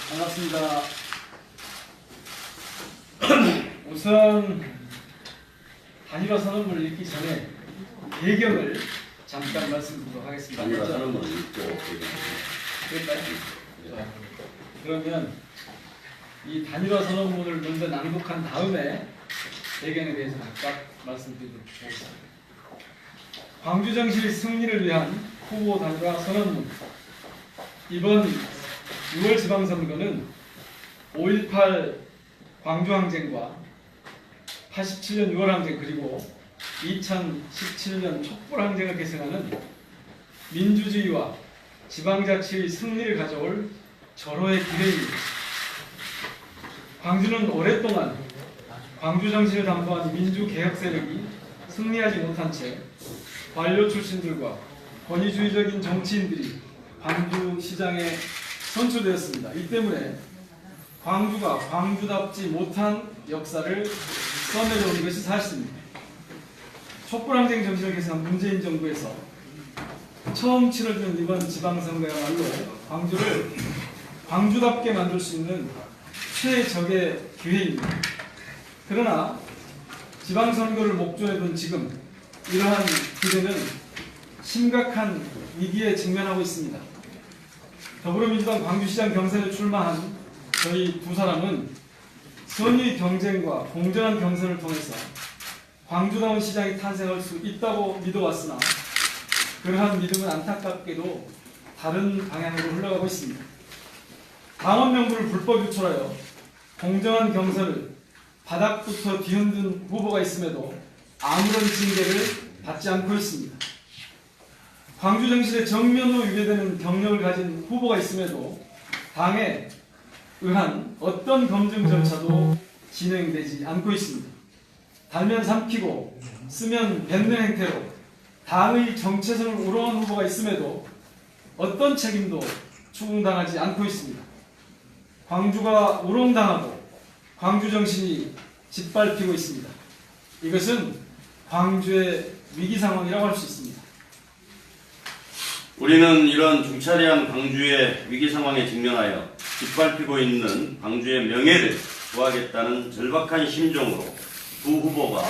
반갑습니다. 우선 단일화 선언문을 읽기 전에 배경을 잠깐 말씀드리도록 하겠습니다. 단일화 선언문을 읽고 그럴까요? 자, 그러면 이 단일화 선언문을 먼저 낭독한 다음에 배경에 대해서 각각 말씀드리도록 하겠습니다. 광주정시 승리를 위한 후보 단일화 선언문. 이번 6월 지방선거는 5.18 광주항쟁과 87년 6월항쟁 그리고 2017년 촛불항쟁을 계승하는 민주주의와 지방자치의 승리를 가져올 절호의 기회입니다. 광주는 오랫동안 광주 정신을 담보한 민주개혁 세력이 승리하지 못한 채 관료 출신들과 권위주의적인 정치인들이 광주시장에 선출되었습니다. 이 때문에 광주가 광주답지 못한 역사를 써내려온 것이 사실입니다. 촛불항쟁 정신을 계승한 문재인 정부에서 처음 치러지는 이번 지방선거야말로 광주를 광주답게 만들 수 있는 최적의 기회입니다. 그러나 지방선거를 목전에 둔 지금 이러한 기대는 심각한 위기에 직면하고 있습니다. 더불어민주당 광주시장 경선에 출마한 저희 두 사람은 선의 경쟁과 공정한 경선을 통해서 광주다운 시장이 탄생할 수 있다고 믿어왔으나 그러한 믿음은 안타깝게도 다른 방향으로 흘러가고 있습니다. 당원 명부를 불법 유출하여 공정한 경선을 바닥부터 뒤흔든 후보가 있음에도 아무런 징계를 받지 않고 있습니다. 광주 정신에 정면으로 위배되는 경력을 가진 후보가 있음에도 당에 의한 어떤 검증 절차도 진행되지 않고 있습니다. 달면 삼키고 쓰면 뱉는 행태로 당의 정체성을 우롱한 후보가 있음에도 어떤 책임도 추궁당하지 않고 있습니다. 광주가 우롱당하고 광주 정신이 짓밟히고 있습니다. 이것은 광주의 위기 상황이라고 할 수 있습니다. 우리는 이런 중차대한 광주의 위기 상황에 직면하여 짓밟히고 있는 광주의 명예를 구하겠다는 절박한 심정으로 두 후보가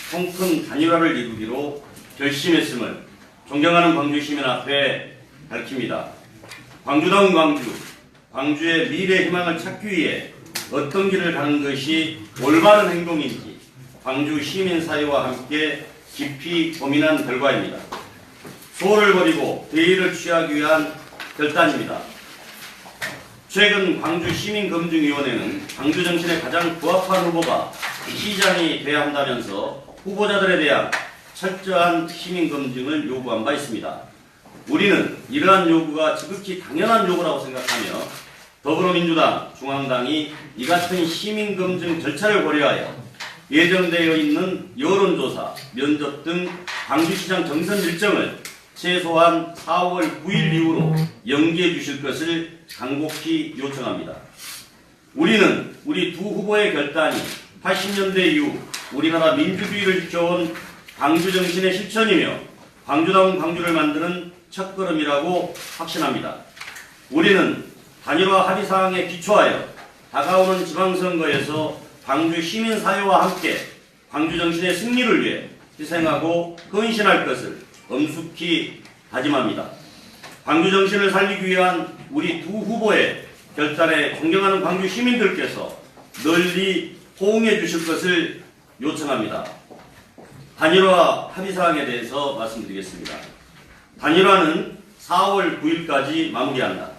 통큰 단일화를 이루기로 결심했음을 존경하는 광주 시민 앞에 밝힙니다. 광주다운 광주, 광주의 미래 희망을 찾기 위해 어떤 길을 가는 것이 올바른 행동인지 광주 시민사회와 함께 깊이 고민한 결과입니다. 소를 버리고 대의를 취하기 위한 결단입니다. 최근 광주시민검증위원회는 광주 정신에 가장 부합한 후보가 시장이 돼야 한다면서 후보자들에 대한 철저한 시민검증을 요구한 바 있습니다. 우리는 이러한 요구가 지극히 당연한 요구라고 생각하며 더불어민주당, 중앙당이 이 같은 시민검증 절차를 고려하여 예정되어 있는 여론조사, 면접 등 광주시장 경선 일정을 최소한 4월 9일 이후로 연기해 주실 것을 간곡히 요청합니다. 우리는 우리 두 후보의 결단이 80년대 이후 우리나라 민주주의를 지켜온 광주 정신의 실천이며 광주다운 광주를 만드는 첫걸음이라고 확신합니다. 우리는 단일화 합의사항에 기초하여 다가오는 지방선거에서 광주 시민사회와 함께 광주 정신의 승리를 위해 희생하고 헌신할 것을 엄숙히 다짐합니다. 광주 정신을 살리기 위한 우리 두 후보의 결단에 존경하는 광주 시민들께서 널리 호응해 주실 것을 요청합니다. 단일화 합의사항에 대해서 말씀드리겠습니다. 단일화는 4월 9일까지 마무리한다.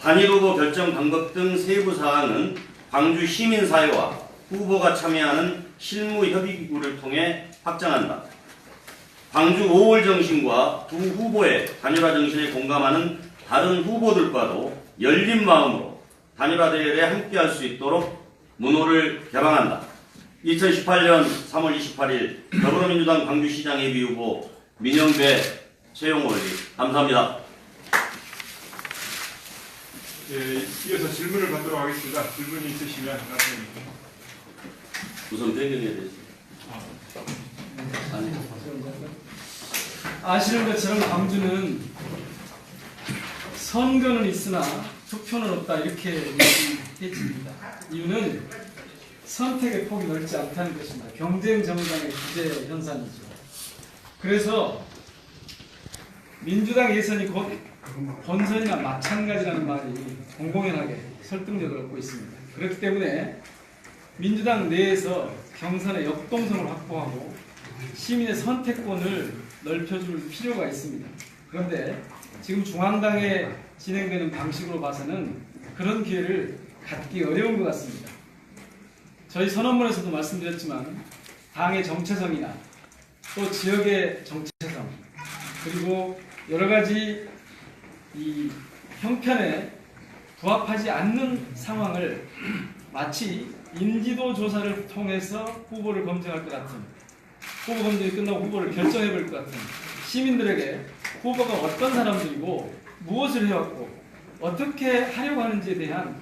단일 후보 결정 방법 등 세부 사항은 광주 시민사회와 후보가 참여하는 실무협의기구를 통해 확정한다. 광주 5월 정신과 두 후보의 단일화 정신에 공감하는 다른 후보들과도 열린 마음으로 단일화 대회에 함께할 수 있도록 문호를 개방한다. 2018년 3월 28일 더불어민주당 광주시장 예비후보 민영배 최용호 의원 감사합니다. 예, 이어서 질문을 받도록 하겠습니다. 질문이 있으시면 나중에. 우선 배경에 대해서. 아시는 것처럼 광주는 선거는 있으나 투표는 없다 이렇게 얘기해집니다. 이유는 선택의 폭이 넓지 않다는 것입니다. 경쟁 정당의 부재 현상이죠. 그래서 민주당 예선이 곧 본선이나 마찬가지라는 말이 공공연하게 설득력을 얻고 있습니다. 그렇기 때문에 민주당 내에서 경선의 역동성을 확보하고 시민의 선택권을 넓혀줄 필요가 있습니다. 그런데 지금 중앙당에 진행되는 방식으로 봐서는 그런 기회를 갖기 어려운 것 같습니다. 저희 선언문에서도 말씀드렸지만 당의 정체성이나 또 지역의 정체성 그리고 여러 가지 이 형편에 부합하지 않는 상황을 마치 인지도 조사를 통해서 후보를 검증할 것 같은, 후보 검증이 끝나고 후보를 결정해 볼 것 같은, 시민들에게 후보가 어떤 사람들이고 무엇을 해왔고 어떻게 하려고 하는지에 대한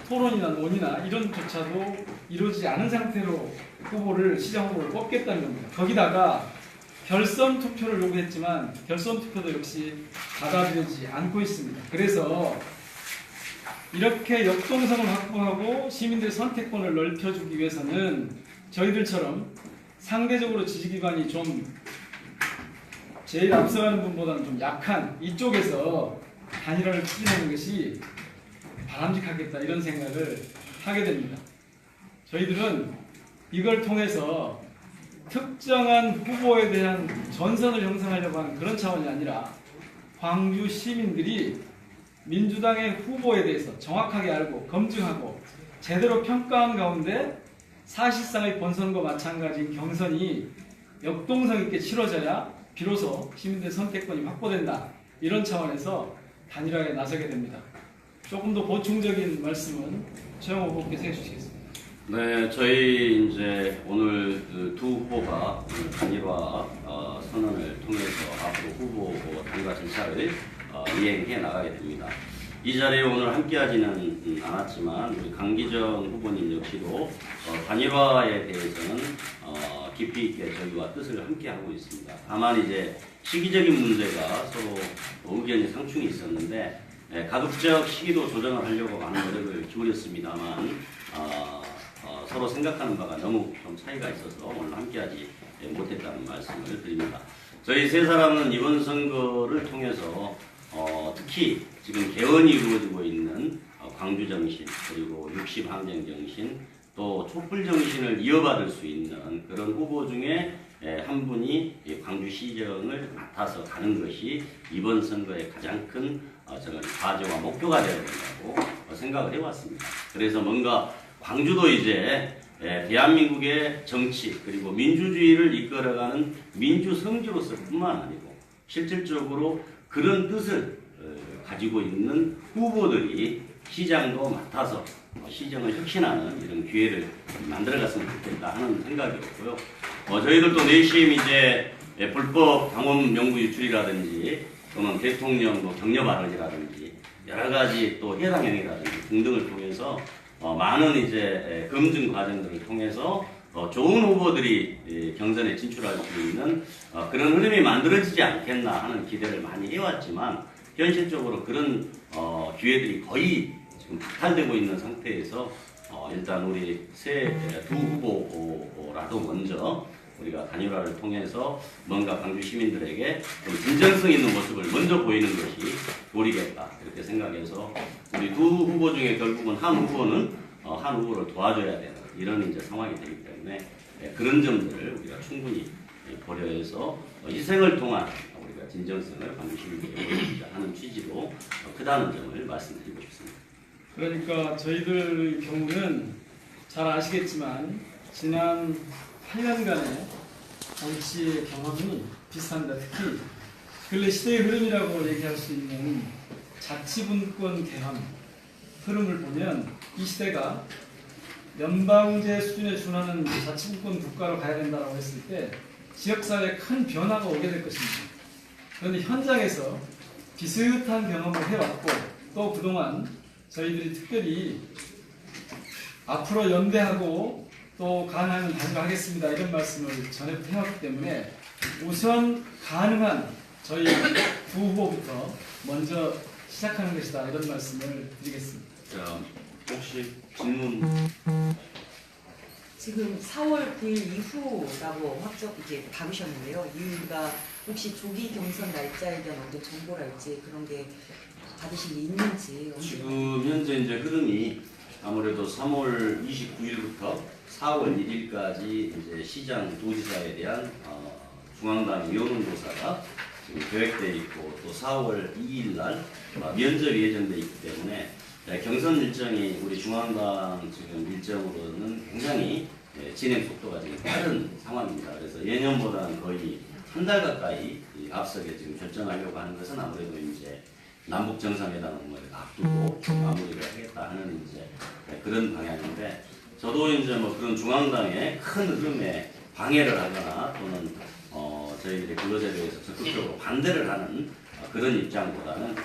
토론이나 논의나 이런조차도 이루어지지 않은 상태로 시장 후보를 뽑겠다는 겁니다. 거기다가 결선 투표를 요구했지만 결선 투표도 역시 받아들여지지 않고 있습니다. 그래서 이렇게 역동성을 확보하고 시민들의 선택권을 넓혀주기 위해서는 저희들처럼 상대적으로 지지기반이 좀 제일 앞서가는 분보다는 좀 약한 이쪽에서 단일화를 추진하는 것이 바람직하겠다 이런 생각을 하게 됩니다. 저희들은 이걸 통해서 특정한 후보에 대한 전선을 형성하려고 하는 그런 차원이 아니라 광주 시민들이 민주당의 후보에 대해서 정확하게 알고 검증하고 제대로 평가한 가운데 사실상의 본선과 마찬가지인 경선이 역동성 있게 치러져야 비로소 시민들의 선택권이 확보된다. 이런 차원에서 단일화에 나서게 됩니다. 조금 더 보충적인 말씀은 최영호 후보께서 해주시겠습니다. 네, 저희 이제 오늘 그 두 후보가 단일화 선언을 통해서 앞으로 후보 단일화 절차를 이행해 나가게 됩니다. 이 자리에 오늘 함께하지는 않았지만 우리 강기정 후보님 역시도 단일화에 대해서는 깊이 있게 저희와 뜻을 함께하고 있습니다. 다만 이제 시기적인 문제가 서로 의견이 상충이 있었는데 가급적 시기도 조정을 하려고 많은 노력을 기울였습니다만 서로 생각하는 바가 너무 좀 차이가 있어서 오늘 함께하지 못했다는 말씀을 드립니다. 저희 세 사람은 이번 선거를 통해서 특히 지금 개헌이 이루어지고 있는 광주정신 그리고 60항쟁정신 또 촛불정신을 이어받을 수 있는 그런 후보 중에 한 분이 광주시정을 맡아서 가는 것이 이번 선거의 가장 큰 저는 과제와 목표가 되어야 된다고 생각을 해왔습니다. 그래서 뭔가 광주도 이제 대한민국의 정치 그리고 민주주의를 이끌어가는 민주성지로서 뿐만 아니고 실질적으로 그런 뜻을 가지고 있는 후보들이 시장도 맡아서 시정을 혁신하는 이런 기회를 만들어갔으면 좋겠다 하는 생각이었고요. 저희들도 내심 이제 불법 당원 명부 유출이라든지 또는 대통령 격려 발언이라든지 여러 가지 또 해당 행위라든지 등등을 통해서 많은 이제 검증 과정들을 통해서 좋은 후보들이 경선에 진출할 수 있는 그런 흐름이 만들어지지 않겠나 하는 기대를 많이 해왔지만 현실적으로 그런 기회들이 거의 지금 박탈되고 있는 상태에서 일단 우리 두 후보라도 먼저 우리가 단일화를 통해서 뭔가 광주 시민들에게 좀 진정성 있는 모습을 먼저 보이는 것이 도리겠다 이렇게 생각해서 우리 두 후보 중에 결국은 한 후보를 도와줘야 되는 이런 이제 상황이 되기 때문에 그런 점들을 우리가 충분히 고려해서 희생을 통한 우리가 진정성을 광주 시민들에게 보여주자 하는 취지로 크다는 점을 말씀드리고 싶습니다. 그러니까 저희들 경우는 잘 아시겠지만 지난 8년간의 정치의 경험이 비슷합니다. 특히 근래 시대의 흐름이라고 얘기할 수 있는 자치분권 개헌 흐름을 보면 이 시대가 연방제 수준에 준하는 자치분권 국가로 가야 된다고 했을 때 지역사회에 큰 변화가 오게 될 것입니다. 그런데 현장에서 비슷한 경험을 해왔고 또 그동안 저희들이 특별히 앞으로 연대하고 또 가능하면 단일화하겠습니다 이런 말씀을 전해부터 해왔기 때문에 우선 가능한 저희 두 후보부터 먼저 시작하는 것이다 이런 말씀을 드리겠습니다. 자, 혹시 질문? 지금 4월 9일 이후라고 이제 박으셨는데요. 이유가 혹시 조기 경선 날짜에 대한 어떤 정보랄지 그런 게 받으신 게 있는지 언제 지금 현재 이제 흐름이 아무래도 3월 29일부터 4월 1일까지 이제 시장 도지사에 대한 중앙당 여론조사가 지금 계획되어 있고 또 4월 2일 날 면접이 예정되어 있기 때문에 경선 일정이 우리 중앙당 지금 일정으로는 굉장히 진행 속도가 지금 빠른 상황입니다. 그래서 예년보다는 거의 한 달 가까이 앞서게 지금 결정하려고 하는 것은 아무래도 이제 남북 정상회담을 앞두고 마무리를 하겠다 하는 이제 그런 방향인데 저도 이제 뭐 그런 중앙당의 큰 흐름에 방해를 하거나 또는 저희들이 그것에 대해서 적극적으로 반대를 하는 그런 입장보다는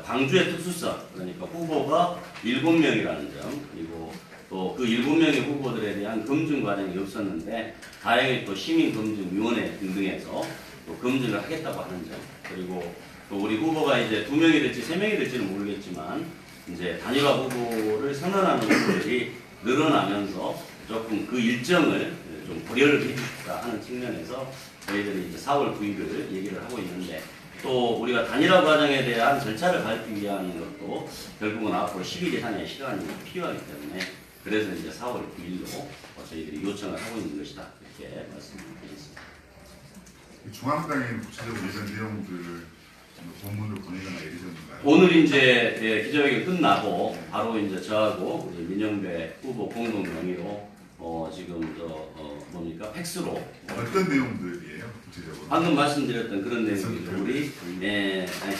광주의 특수성 그러니까 후보가 7명이라는 점 그리고 또 그 7명의 후보들에 대한 검증 과정이 없었는데 다행히 또 시민검증위원회 등등에서 또 검증을 하겠다고 하는 점 그리고 또 우리 후보가 이제 2명이 될지 3명이 될지는 모르겠지만 이제 단일화 후보를 선언하는 후보들이 늘어나면서 조금 그 일정을 좀 고려를 해주십사 하는 측면에서 저희들이 이제 4월 9일을 얘기를 하고 있는데 또 우리가 단일화 과정에 대한 절차를 밟기 위한 것도 결국은 앞으로 10일 이상의 시간이 필요하기 때문에 그래서 이제 4월 9일로 저희들이 요청을 하고 있는 것이다 이렇게 말씀드리겠습니다. 중앙당의 구체적으로 이런 내용들을 본문으로 보내거나 이러셨는가요? 오늘 이제 기자회견 끝나고 바로 이제 저하고 우리 민영배 후보 공동 명의로 지금 뭡니까 팩스로 어떤 내용들이에요? 구체적으로? 방금 말씀드렸던 그런 내용이죠. 우리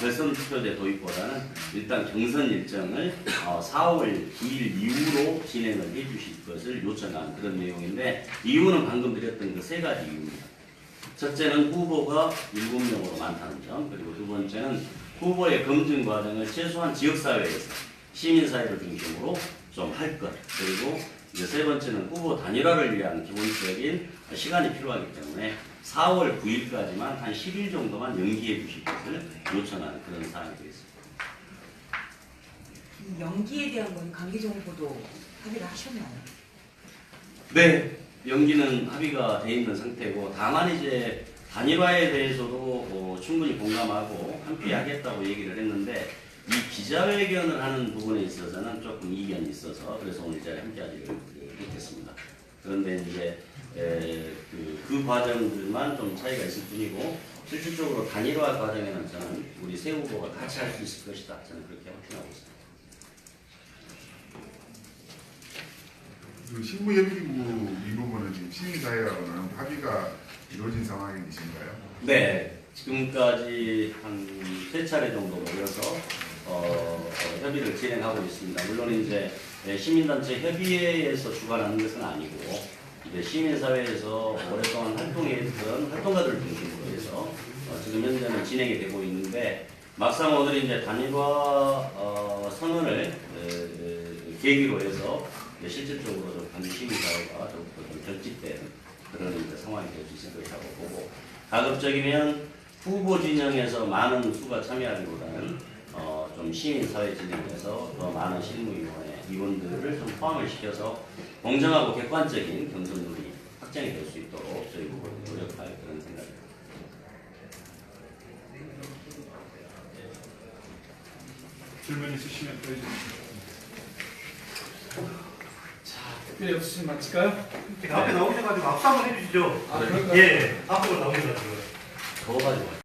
결선 투표제 도입보다는 일단 경선 일정을 4월 2일 이후로 진행을 해주실 것을 요청한 그런 내용인데 이유는 방금 드렸던 그 세 가지 이유입니다. 첫째는 후보가 7명으로 많다는 점 그리고 두 번째는 후보의 검증 과정을 최소한 지역사회에서 시민사회를 중심으로 좀 할 것 그리고 이제 세 번째는 후보 단일화를 위한 기본적인 시간이 필요하기 때문에 4월 9일까지만 한 10일 정도만 연기해 주실 것을 요청하는 그런 사항이 되겠습니다. 이 연기에 대한 건 강기정 후보도 합의를 하셨나요? 네, 연기는 합의가 돼 있는 상태고 다만 이제 단일화에 대해서도 충분히 공감하고 함께 하겠다고 얘기를 했는데 이 기자회견을 하는 부분에 있어서는 조금 이견이 있어서 그래서 오늘 이 자리에 함께하지 못했습니다. 그런데 이제 그 과정들만 좀 차이가 있을 뿐이고 실질적으로 단일화 과정에는 저는 우리 세 후보가 같이 할 수 있을 것이다. 저는 그렇게 확신하고 있습니다. 그 신부협의부 이 부분은 지금 시민사회하고는 합의가 이루어진 상황이신가요? 네, 지금까지 한 3차례 정도 모여서 협의를 진행하고 있습니다. 물론 이제 시민단체 협의회에서 주관하는 것은 아니고 이제 시민사회에서 오랫동안 활동했던 활동가들을 중심으로 해서 지금 현재는 진행이 되고 있는데 막상 오늘 이제 단일화 선언을 계기로 해서 실질적으로 좀 강주 시민사회가 좀 결집된 그런 이제 상황이 될 수 있을 것이라고 보고 가급적이면 후보 진영에서 많은 수가 참여하기보다는 좀 시민사회 진영에서 더 많은 실무위원회 위원들을 좀 포함을 시켜서 공정하고 객관적인 경선률이 확정이 될 수 있도록 저희 후보는 노력할 그런 생각입니다. 질문 있으시면 해주십시오. 특별히 없으시면 마칠까요? 앞에 나오셔가지고 악수 한번 해주시죠. 아, 그럴까요? 예, 앞으로 나오셔가지고. 더워가지고